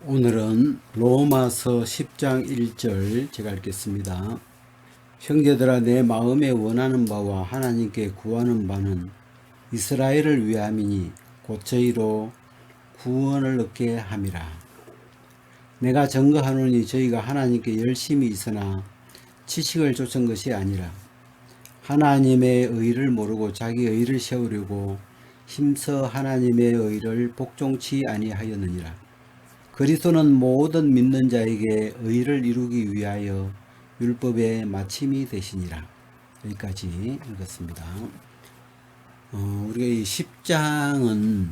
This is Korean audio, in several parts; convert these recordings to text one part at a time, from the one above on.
오늘은 로마서 10장 1절 제가 읽겠습니다. 형제들아, 내 마음에 원하는 바와 하나님께 구하는 바는 이스라엘을 위함이니 곧 저희로 구원을 얻게 함이라. 내가 증거하노니 저희가 하나님께 열심히 있으나 지식을 좇은 것이 아니라 하나님의 의를 모르고 자기 의를 세우려고 힘써 하나님의 의를 복종치 아니하였느니라. 그리스도는 모든 믿는 자에게 의를 이루기 위하여 율법의 마침이 되시니라. 여기까지 읽었습니다. 우리가 이 10장은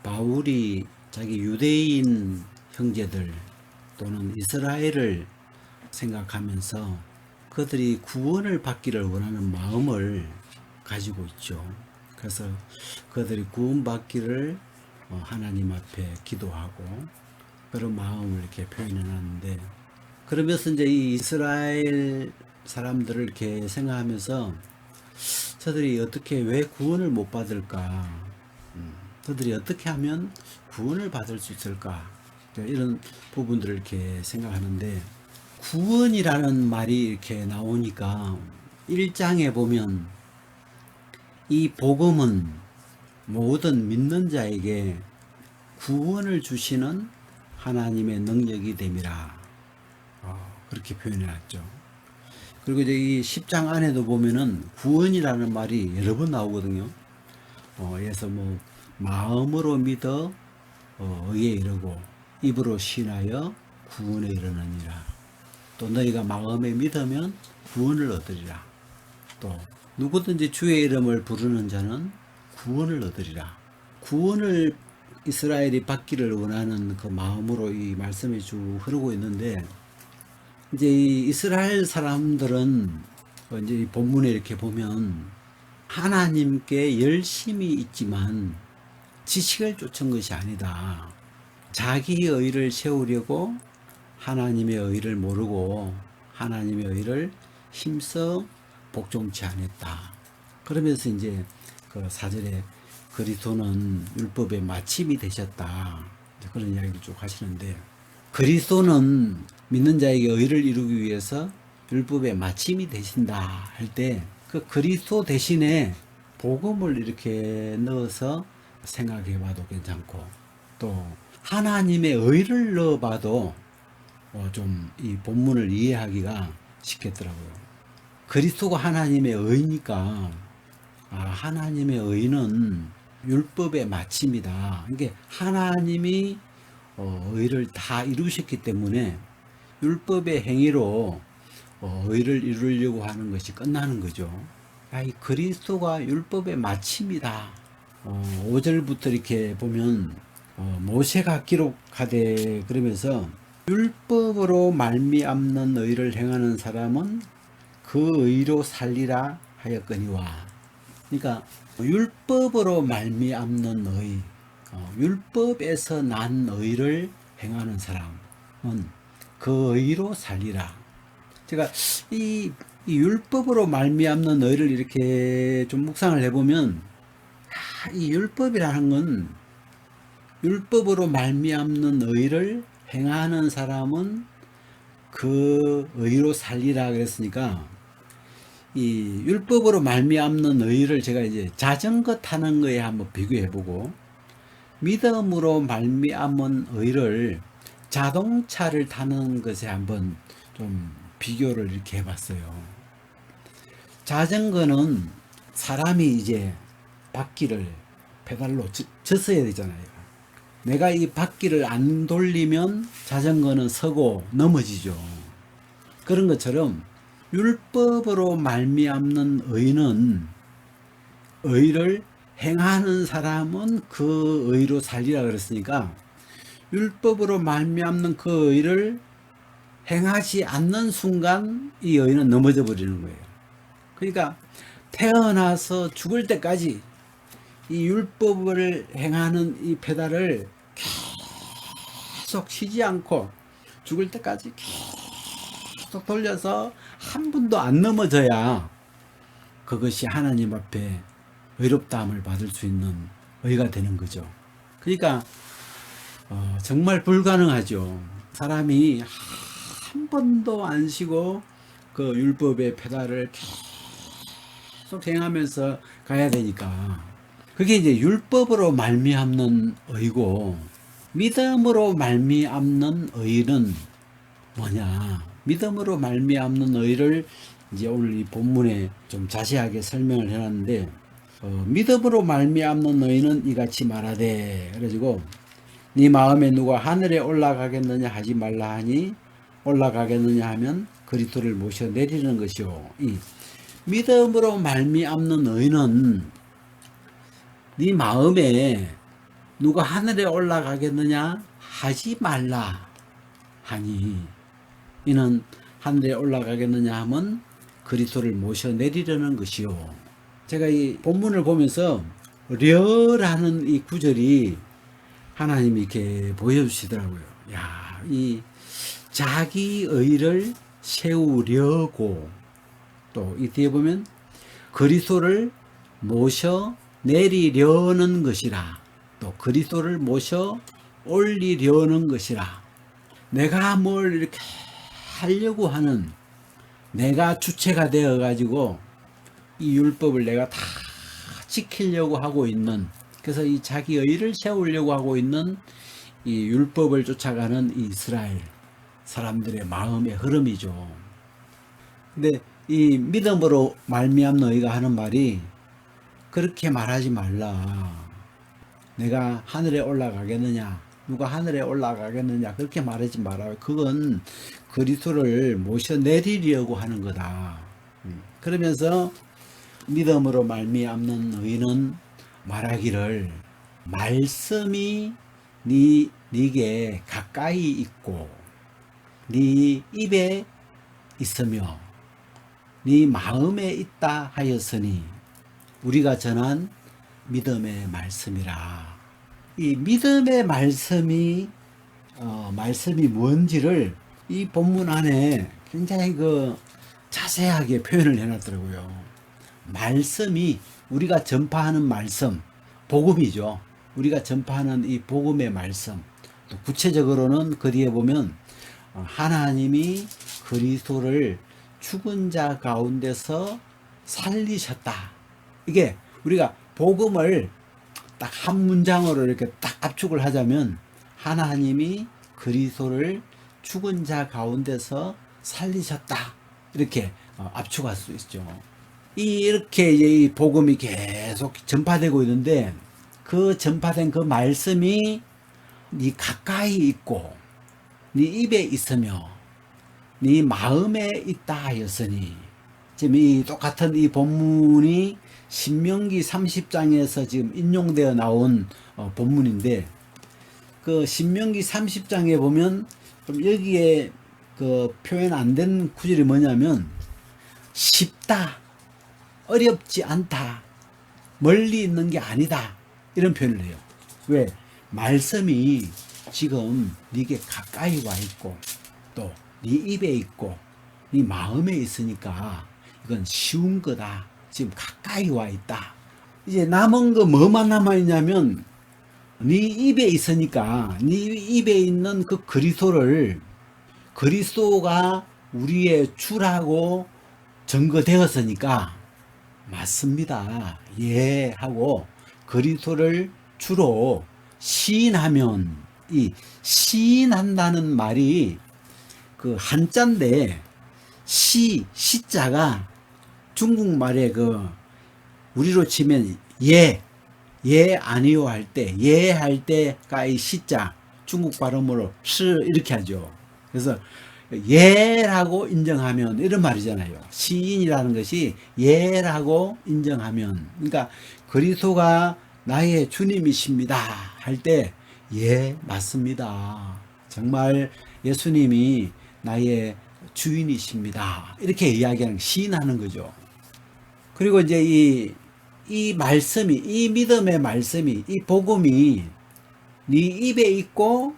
바울이 자기 유대인 형제들 또는 이스라엘을 생각하면서 그들이 구원을 받기를 원하는 마음을 가지고 있죠. 그래서 그들이 구원받기를 하나님 앞에 기도하고 그런 마음을 이렇게 표현해 놨는데, 그러면서 이제 이 이스라엘 사람들을 이렇게 생각하면서 저들이 어떻게 왜 구원을 못 받을까? 저들이 어떻게 하면 구원을 받을 수 있을까? 이런 부분들을 이렇게 생각하는데, 구원이라는 말이 이렇게 나오니까 1장에 보면 이 복음은 모든 믿는 자에게 구원을 주시는 하나님의 능력이 됨이라. 그렇게 표현해 놨죠. 그리고 이제 이 10장 안에도 보면은 구원이라는 말이 여러 번 나오거든요. 그래서 뭐 마음으로 믿어 의에 이르고 입으로 신하여 구원에 이르느니라. 또 너희가 마음에 믿으면 구원을 얻으리라. 또 누구든지 주의 이름을 부르는 자는 구원을 얻으리라. 구원을 이스라엘이 받기를 원하는 그 마음으로 이 말씀이 쭉 흐르고 있는데, 이제 이 이스라엘 사람들은 이제 이 본문에 이렇게 보면 하나님께 열심히 있지만 지식을 쫓은 것이 아니다. 자기 의를 세우려고 하나님의 의를 모르고 하나님의 의를 힘써 복종치 않았다. 그러면서 이제 그 4절에 그리스도는 율법의 마침이 되셨다. 그런 이야기를 쭉 하시는데, 그리스도는 믿는 자에게 의를 이루기 위해서 율법의 마침이 되신다 할 때 그 그리스도 대신에 복음을 이렇게 넣어서 생각해 봐도 괜찮고, 또 하나님의 의를 넣어 봐도 좀 이 본문을 이해하기가 쉽겠더라고요. 그리스도가 하나님의 의니까 하나님의 의는 율법의 마침이다. 이게 하나님이 의를 다 이루셨기 때문에 율법의 행위로 의를 이루려고 하는 것이 끝나는 거죠. 이 그리스도가 율법의 마침이다. 5절부터 이렇게 보면 모세가 기록하되 그러면서 율법으로 말미암는 의를 행하는 사람은 그 의로 살리라 하였거니와. 그러니까 율법으로 말미암는 의, 율법에서 난 의를 행하는 사람은 그 의로 살리라. 제가 이 율법으로 말미암는 의를 이렇게 좀 묵상을 해보면, 이 율법이라는 건 율법으로 말미암는 의를 행하는 사람은 그 의로 살리라 그랬으니까, 이 율법으로 말미암는 의를 제가 이제 자전거 타는 거에 한번 비교해보고, 믿음으로 말미암은 의를 자동차를 타는 것에 한번 좀 비교를 이렇게 해봤어요. 자전거는 사람이 이제 바퀴를 페달로 젓어야 되잖아요. 내가 이 바퀴를 안 돌리면 자전거는 서고 넘어지죠. 그런 것처럼 율법으로 말미암는 의는, 의를 행하는 사람은 그 의로 살리라 그랬으니까, 율법으로 말미암는 그 의를 행하지 않는 순간 이 의는 넘어져 버리는 거예요. 그러니까 태어나서 죽을 때까지 이 율법을 행하는 이 페달을 계속 쉬지 않고 죽을 때까지 계속 돌려서 한 번도 안 넘어져야 그것이 하나님 앞에 의롭다함을 받을 수 있는 의가 되는 거죠. 그러니까 정말 불가능하죠. 사람이 한 번도 안 쉬고 그 율법의 페달을 계속 행하면서 가야 되니까, 그게 이제 율법으로 말미암는 의고, 믿음으로 말미암는 의는 뭐냐? 믿음으로 말미암는 의를 이제 오늘 이 본문에 좀 자세하게 설명을 해놨는데, 믿음으로 말미암는 의는 이같이 말하되, 그래가지고 네 마음에 누가 하늘에 올라가겠느냐 하지 말라 하니, 올라가겠느냐 하면 그리스도를 모셔 내리는 것이요. 이 믿음으로 말미암는 의는 네 마음에 누가 하늘에 올라가겠느냐 하지 말라 하니, 이는 하늘에 올라가겠느냐 하면 그리스도를 모셔 내리려는 것이요. 제가 이 본문을 보면서 려라는 이 구절이 하나님이 이렇게 보여주시더라고요. 야, 이 자기 의를 세우려고, 또 이 뒤에 보면 그리스도를 모셔 내리려는 것이라, 또 그리스도를 모셔 올리려는 것이라. 내가 뭘 이렇게 하려고 하는, 내가 주체가 되어 가지고 이 율법을 내가 다 지키려고 하고 있는, 그래서 이 자기 의를 세우려고 하고 있는 이 율법을 쫓아가는 이 이스라엘 사람들의 마음의 흐름이죠. 근데 이 믿음으로 말미암는 의가 하는 말이, 그렇게 말하지 말라. 내가 하늘에 올라가겠느냐, 누가 하늘에 올라가겠느냐, 그렇게 말하지 마라. 그건 그리스도를 모셔 내리려고 하는 거다. 그러면서 믿음으로 말미암는 의는 말하기를, 말씀이 네게 가까이 있고 네 입에 있으며 네 마음에 있다 하였으니, 우리가 전한 믿음의 말씀이라. 이 믿음의 말씀이 뭔지를 이 본문 안에 굉장히 자세하게 표현을 해놨더라고요. 말씀이, 우리가 전파하는 말씀, 복음이죠. 우리가 전파하는 이 복음의 말씀. 또 구체적으로는 그 뒤에 보면 하나님이 그리스도를 죽은 자 가운데서 살리셨다. 이게 우리가 복음을 딱 한 문장으로 이렇게 딱 압축을 하자면, 하나님이 그리스도를 죽은 자 가운데서 살리셨다. 이렇게 압축할 수 있죠. 이렇게 이 복음이 계속 전파되고 있는데, 그 전파된 그 말씀이 네 가까이 있고 네 입에 있으며 네 마음에 있다 하였으니, 지금 이 똑같은 이 본문이 신명기 30장에서 지금 인용되어 나온 본문인데, 그 신명기 30장에 보면 좀 여기에 그 표현 안 된 구절이 뭐냐면, 쉽다, 어렵지 않다, 멀리 있는 게 아니다, 이런 표현을 해요. 왜? 말씀이 지금 네게 가까이 와 있고 또 네 입에 있고 네 마음에 있으니까 이건 쉬운 거다. 지금 가까이 와 있다. 이제 남은 거 뭐만 남아 있냐면, 네 입에 있으니까 네 입에 있는 그 그리스도가 우리의 주라고 증거되었으니까, 맞습니다, 예 하고 그리스도를 주로 시인하면, 이 시인한다는 말이 그 한자인데, 시자가 중국말에 우리로 치면 예 아니요 할 때, 예 할 때가 이 시자, 중국 발음으로 시 이렇게 하죠. 그래서 예라고 인정하면, 이런 말이잖아요. 시인이라는 것이 예라고 인정하면, 그러니까 그리스도가 나의 주님이십니다 할 때, 예 맞습니다, 정말 예수님이 나의 주인이십니다, 이렇게 이야기하는, 시인하는 거죠. 그리고 이제 이 말씀이, 이 믿음의 말씀이, 이 복음이 네 입에 있고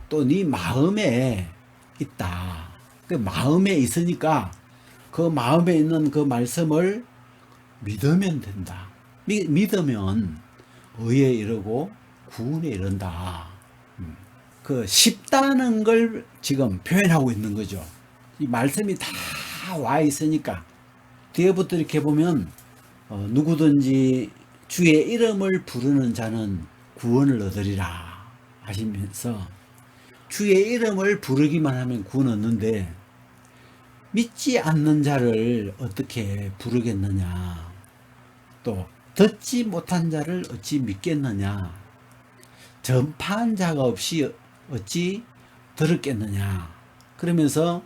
또 네 마음에 있다. 그 마음에 있으니까 그 마음에 있는 그 말씀을 믿으면 된다. 믿으면 의에 이르고 구원에 이른다. 그 쉽다는 걸 지금 표현하고 있는 거죠. 이 말씀이 다 와 있으니까 뒤에부터 이렇게 보면 누구든지 주의 이름을 부르는 자는 구원을 얻으리라 하시면서 주의 이름을 부르기만 하면 구원 얻는데 믿지 않는 자를 어떻게 부르겠느냐, 또 듣지 못한 자를 어찌 믿겠느냐, 전파한 자가 없이 어찌 들었겠느냐. 그러면서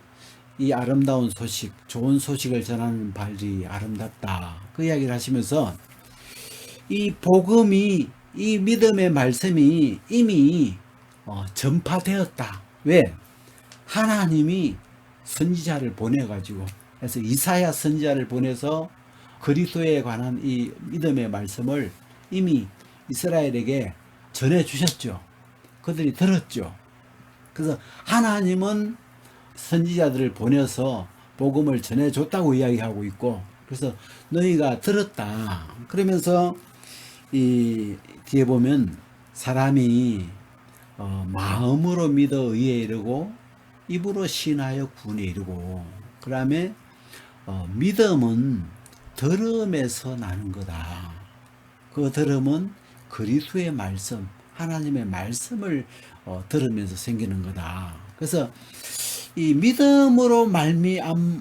이 아름다운 소식, 좋은 소식을 전하는 발이 아름답다, 그 이야기를 하시면서 이 복음이, 이 믿음의 말씀이 이미 전파되었다. 왜? 하나님이 선지자를 보내가지고, 그래서 이사야 선지자를 보내서 그리스도에 관한 이 믿음의 말씀을 이미 이스라엘에게 전해 주셨죠. 그들이 들었죠. 그래서 하나님은 선지자들을 보내서 복음을 전해 줬다고 이야기하고 있고, 그래서 너희가 들었다. 그러면서 이 뒤에 보면 사람이 마음으로 믿어 의에 이르고 입으로 신하여 구원에 이르고, 그 다음에 믿음은 들음에서 나는 거다. 그 들음은 그리스도의 말씀, 하나님의 말씀을 들으면서 생기는 거다. 그래서 이 믿음으로 말미암음에서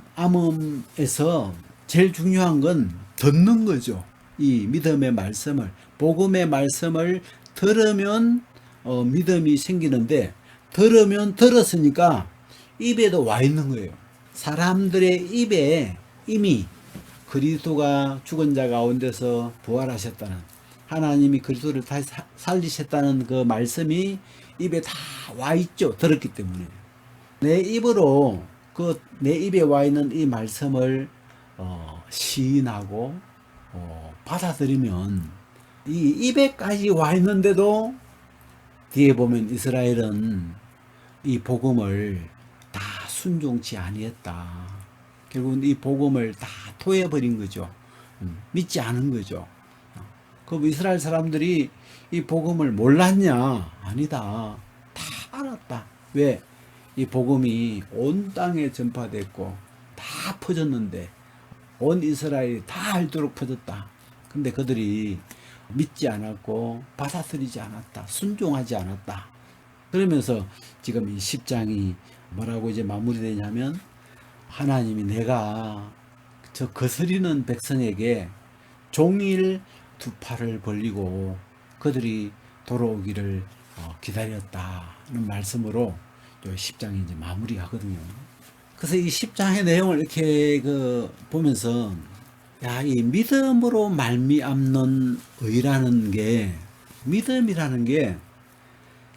제일 중요한 건 듣는 거죠. 이 믿음의 말씀을, 복음의 말씀을 들으면 믿음이 생기는데, 들으면 들었으니까 입에도 와 있는 거예요. 사람들의 입에 이미 그리스도가 죽은 자 가운데서 부활하셨다는, 하나님이 그리스도를 다시 살리셨다는 그 말씀이 입에 다 와 있죠. 들었기 때문에. 내 입으로 내 입에 와 있는 이 말씀을 시인하고 받아들이면, 이 입에까지 와 있는데도 뒤에 보면 이스라엘은 이 복음을 다 순종치 아니했다. 결국은 이 복음을 다 토해버린 거죠. 믿지 않은 거죠. 그럼 이스라엘 사람들이 이 복음을 몰랐냐? 아니다. 다 알았다. 왜? 이 복음이 온 땅에 전파됐고 다 퍼졌는데, 온 이스라엘이 다 알도록 퍼졌다. 근데 그들이 믿지 않았고 받아들이지 않았다. 순종하지 않았다. 그러면서 지금 이 10장이 뭐라고 이제 마무리되냐면, 하나님이 내가 저 거스리는 백성에게 종일 두 팔을 벌리고 그들이 돌아오기를 기다렸다는 말씀으로 10장이 이제 마무리하거든요. 그래서 이 10장의 내용을 이렇게 보면서, 야, 이 믿음으로 말미암는 의라는 게, 믿음이라는 게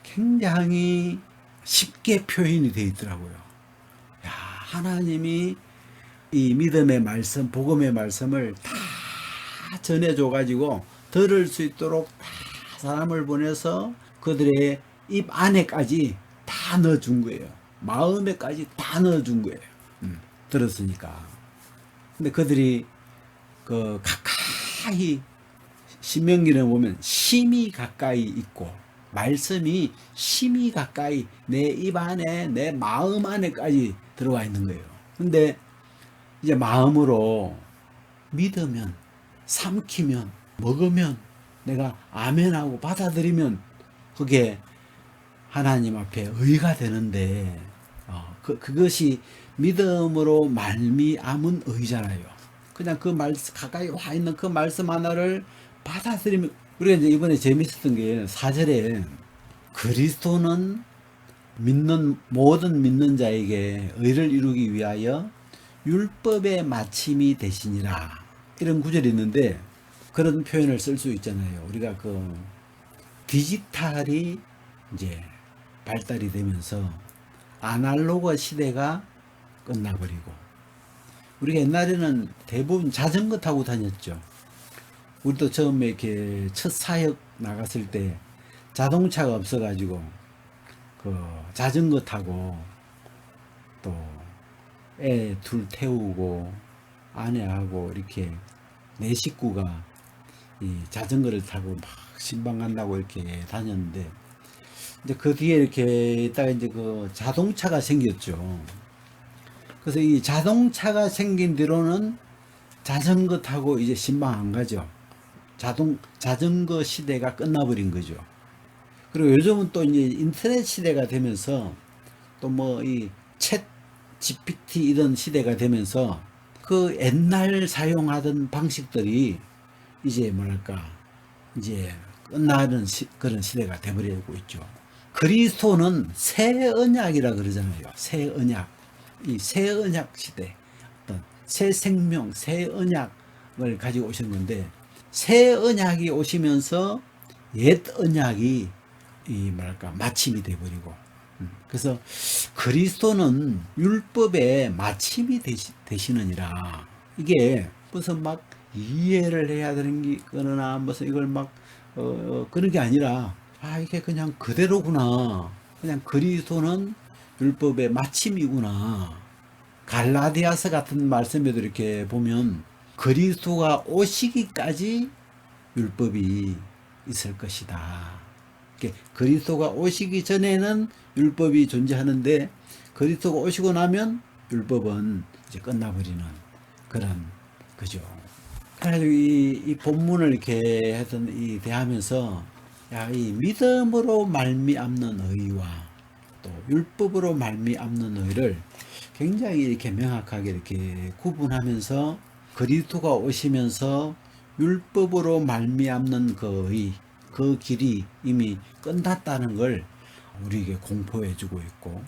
굉장히 쉽게 표현이 되어 있더라고요. 야, 하나님이 이 믿음의 말씀, 복음의 말씀을 다 전해줘가지고 들을 수 있도록 다 사람을 보내서 그들의 입 안에까지 다 넣어준 거예요. 마음에까지 다 넣어준 거예요. 들었으니까. 근데 그들이 가까이, 신명기를 보면 심히 가까이 있고, 말씀이 심히 가까이 내 입 안에, 내 마음 안에까지 들어와 있는 거예요. 근데 이제 마음으로 믿으면, 삼키면, 먹으면, 내가 아멘하고 받아들이면 그게 하나님 앞에 의가 되는데, 그것이 믿음으로 말미암은 의잖아요. 그냥 그 말씀, 가까이 와 있는 그 말씀 하나를 받아들이면, 우리가 이제 이번에 재밌었던 게 4절에 그리스도는 모든 믿는 자에게 의를 이루기 위하여 율법의 마침이 되시니라, 이런 구절이 있는데, 그런 표현을 쓸 수 있잖아요. 우리가 디지털이 이제 발달이 되면서 아날로그 시대가 끝나버리고, 우리가 옛날에는 대부분 자전거 타고 다녔죠. 우리도 처음에 이렇게 첫 사역 나갔을 때 자동차가 없어가지고 자전거 타고, 또 애 둘 태우고 아내하고 이렇게 네 식구가 이 자전거를 타고 막 신방 간다고 이렇게 다녔는데, 이제 그 뒤에 이렇게 딱 이제 그 자동차가 생겼죠. 그래서 이 자동차가 생긴 뒤로는 자전거 타고 이제 신방 안 가죠. 자전거 시대가 끝나버린 거죠. 그리고 요즘은 또 이제 인터넷 시대가 되면서 또 뭐 이 챗 GPT 이런 시대가 되면서 그 옛날 사용하던 방식들이 이제 뭐랄까 이제 끝나는 그런 시대가 되버리고 있죠. 그리스도는 새 언약이라 그러잖아요. 새 언약. 이 새 언약 시대. 어떤 새 생명, 새 언약을 가지고 오셨는데 새 언약이 오시면서 옛 언약이 이 뭐랄까 마침이 돼 버리고 그래서 그리스도는 율법의 마침이 되시느니라. 이게 무슨 막 이해를 해야 되는 거나 무슨 이걸 막 그런 게 아니라 이게 그냥 그대로구나. 그냥 그리스도는 율법의 마침이구나. 갈라디아서 같은 말씀에도 이렇게 보면 그리스도가 오시기까지 율법이 있을 것이다. 그리스도가 오시기 전에는 율법이 존재하는데 그리스도가 오시고 나면 율법은 이제 끝나버리는 그런 거죠. 그래서 이 본문을 이렇게 해서 대하면서 이 믿음으로 말미암는 의와 또 율법으로 말미암는 의를 굉장히 이렇게 명확하게 이렇게 구분하면서 그리스도가 오시면서 율법으로 말미암는 그 의, 그 길이 이미 끝났다는 걸 우리에게 공포해주고 있고,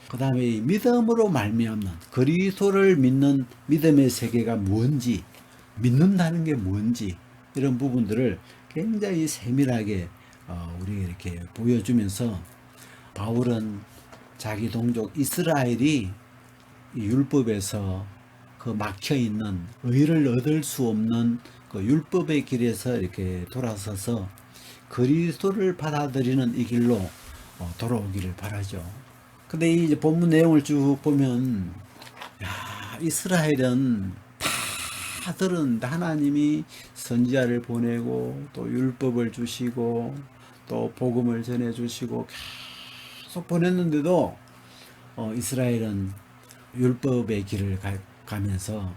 그 다음에 믿음으로 말미암는 그리스도를 믿는 믿음의 세계가 뭔지, 믿는다는 게 뭔지 이런 부분들을 굉장히 세밀하게 우리에게 이렇게 보여주면서 바울은 자기 동족 이스라엘이 이 율법에서 그 막혀 있는 의를 얻을 수 없는 그 율법의 길에서 이렇게 돌아서서 그리스도를 받아들이는 이 길로 돌아오기를 바라죠. 근데 이제 본문 내용을 쭉 보면 이스라엘은 다 들었는데 하나님이 선지자를 보내고 또 율법을 주시고 또 복음을 전해 주시고 계속 보냈는데도 이스라엘은 율법의 길을 가면서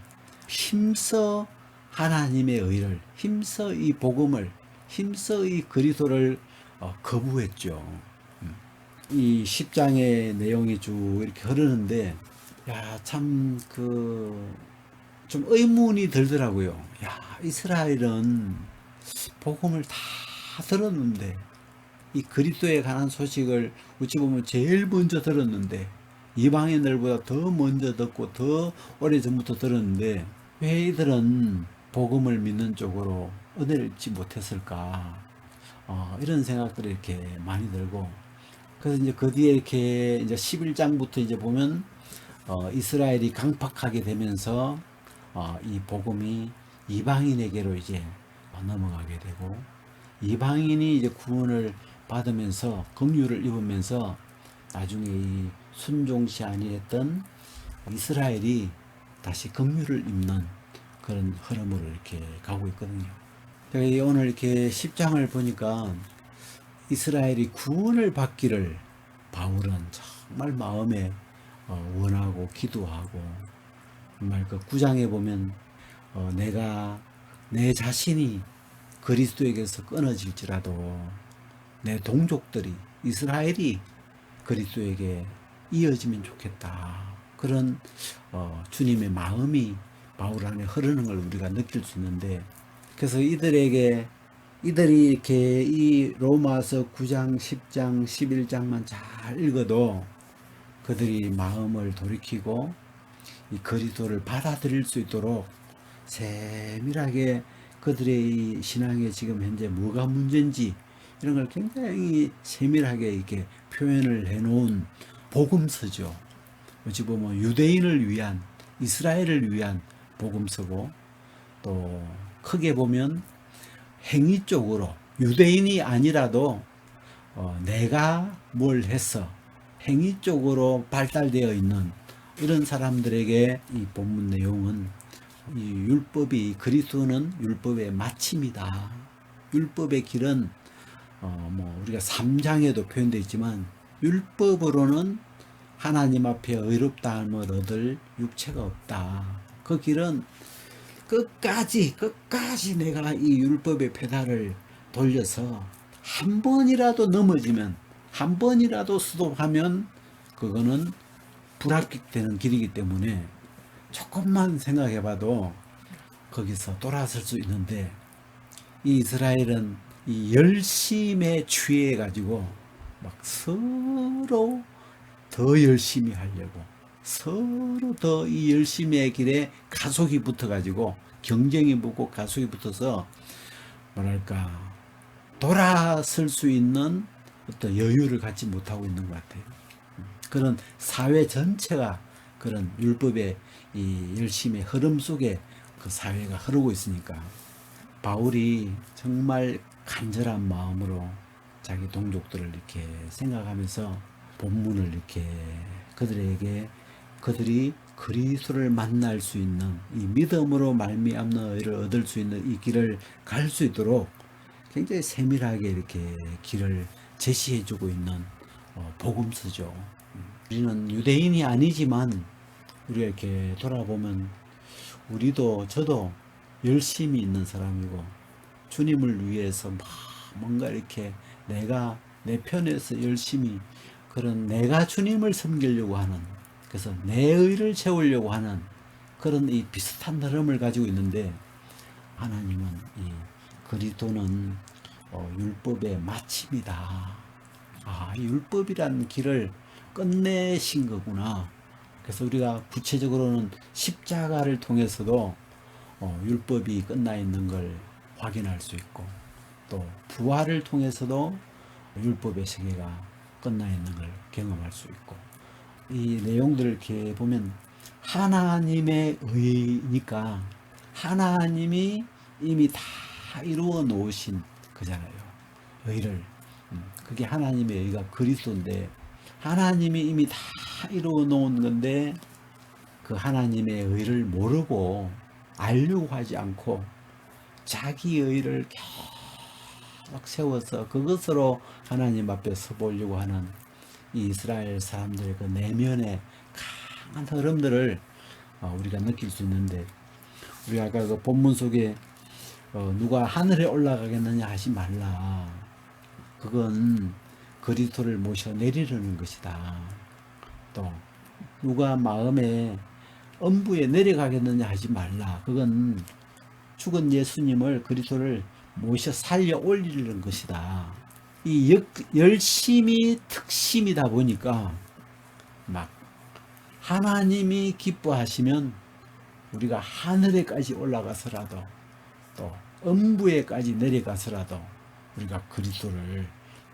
힘써 하나님의 의를, 힘써 이 복음을, 힘써 이 그리스도를 거부했죠. 이 10장의 내용이 쭉 이렇게 흐르는데 참 좀 의문이 들더라고요. 이스라엘은 복음을 다 들었는데 이 그리스도에 관한 소식을 어찌 보면 제일 먼저 들었는데 이방인들보다 더 먼저 듣고 더 오래전부터 들었는데 왜 이들은 복음을 믿는 쪽으로 은혜를 잊지 못했을까? 이런 생각들이 이렇게 많이 들고, 그래서 이제 그 뒤에 이렇게 이제 11장부터 이제 보면 이스라엘이 강팍하게 되면서 이 복음이 이방인에게로 이제 넘어가게 되고, 이방인이 이제 구원을 받으면서 긍휼을 입으면서 나중에 이 순종시 아니했던 이스라엘이 다시 긍휼을 입는 그런 흐름으로 이렇게 가고 있거든요. 제가 오늘 이렇게 10장을 보니까 이스라엘이 구원을 받기를 바울은 정말 마음에 원하고 기도하고, 정말 그 9장에 보면 내가 내 자신이 그리스도에게서 끊어질지라도 내 동족들이 이스라엘이 그리스도에게 이어지면 좋겠다. 그런 주님의 마음이 바울 안에 흐르는 걸 우리가 느낄 수 있는데, 그래서 이들이 이렇게 이 로마서 9장, 10장, 11장만 잘 읽어도 그들이 마음을 돌이키고 이 그리스도를 받아들일 수 있도록 세밀하게 그들의 신앙에 지금 현재 뭐가 문제인지 이런 걸 굉장히 세밀하게 이렇게 표현을 해놓은 복음서죠. 어찌 보면 유대인을 위한, 이스라엘을 위한 복음서고, 또 크게 보면 행위 쪽으로 유대인이 아니라도 내가 뭘 해서 행위 쪽으로 발달되어 있는 이런 사람들에게 이 본문 내용은 이 율법이, 그리스도는 율법의 마침이다. 율법의 길은 우리가 3장에도 표현되어 있지만 율법으로는 하나님 앞에 의롭다함을 얻을 육체가 없다. 그 길은 끝까지 내가 이 율법의 페달을 돌려서 한 번이라도 넘어지면, 한 번이라도 수동하면 그거는 불합격되는 길이기 때문에 조금만 생각해봐도 거기서 돌아설 수 있는데, 이 이스라엘은 이 열심에 취해 가지고 막 서로 더 열심히 하려고, 서로 더 이 열심의 길에 가속이 붙어 가지고, 경쟁이 붙고 가속이 붙어서 뭐랄까 돌아설 수 있는 어떤 여유를 갖지 못하고 있는 것 같아요. 그런 사회 전체가 그런 율법의 이 열심의 흐름 속에 그 사회가 흐르고 있으니까, 바울이 정말 간절한 마음으로 자기 동족들을 이렇게 생각하면서 본문을 이렇게 그들이 그리스도를 만날 수 있는, 이 믿음으로 말미암는 의를 얻을 수 있는 이 길을 갈 수 있도록 굉장히 세밀하게 이렇게 길을 제시해주고 있는 복음서죠. 우리는 유대인이 아니지만 우리가 이렇게 돌아보면 저도 열심히 있는 사람이고, 주님을 위해서 막 뭔가 이렇게 내가 내 편에서 열심히 그런 내가 주님을 섬기려고 하는, 그래서 내 의를 채우려고 하는 그런 이 비슷한 흐름을 가지고 있는데, 하나님은 이 그리스도는 율법의 마침이다. 이 율법이라는 길을 끝내신 거구나. 그래서 우리가 구체적으로는 십자가를 통해서도 율법이 끝나 있는 걸 확인할 수 있고, 또 부활을 통해서도 율법의 세계가 끝나 있는 걸 경험할 수 있고, 이 내용들을 이렇게 보면 하나님의 의니까 하나님이 이미 다 이루어 놓으신 거잖아요. 의를. 그게 하나님의 의가 그리스도인데, 하나님이 이미 다 이루어 놓은 건데 그 하나님의 의를 모르고 알려고 하지 않고 자기 의를 계속 세워서 그것으로 하나님 앞에 서보려고 하는 이 이스라엘 사람들의 그 내면의 강한 흐름들을 우리가 느낄 수 있는데, 우리가 아까 그 본문 속에 누가 하늘에 올라가겠느냐 하지 말라. 그건 그리스도를 모셔 내리려는 것이다. 또 누가 마음에 음부에 내려가겠느냐 하지 말라. 그건 죽은 예수님을, 그리스도를 모셔 살려 올리려는 것이다. 이 열심이 특심이다 보니까 막 하나님이 기뻐하시면 우리가 하늘에까지 올라가서라도, 또 음부에까지 내려가서라도 우리가 그리스도를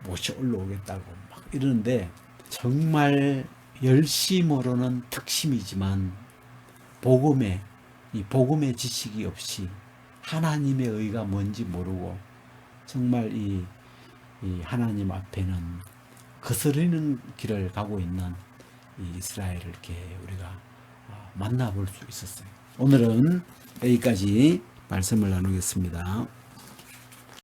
모셔 올라오겠다고 막 이러는데, 정말 열심으로는 특심이지만 이 복음의 지식이 없이 하나님의 의가 뭔지 모르고 정말 이 하나님 앞에는 거스르는 길을 가고 있는 이 이스라엘을 이렇게 우리가 만나볼 수 있었어요. 오늘은 여기까지 말씀을 나누겠습니다.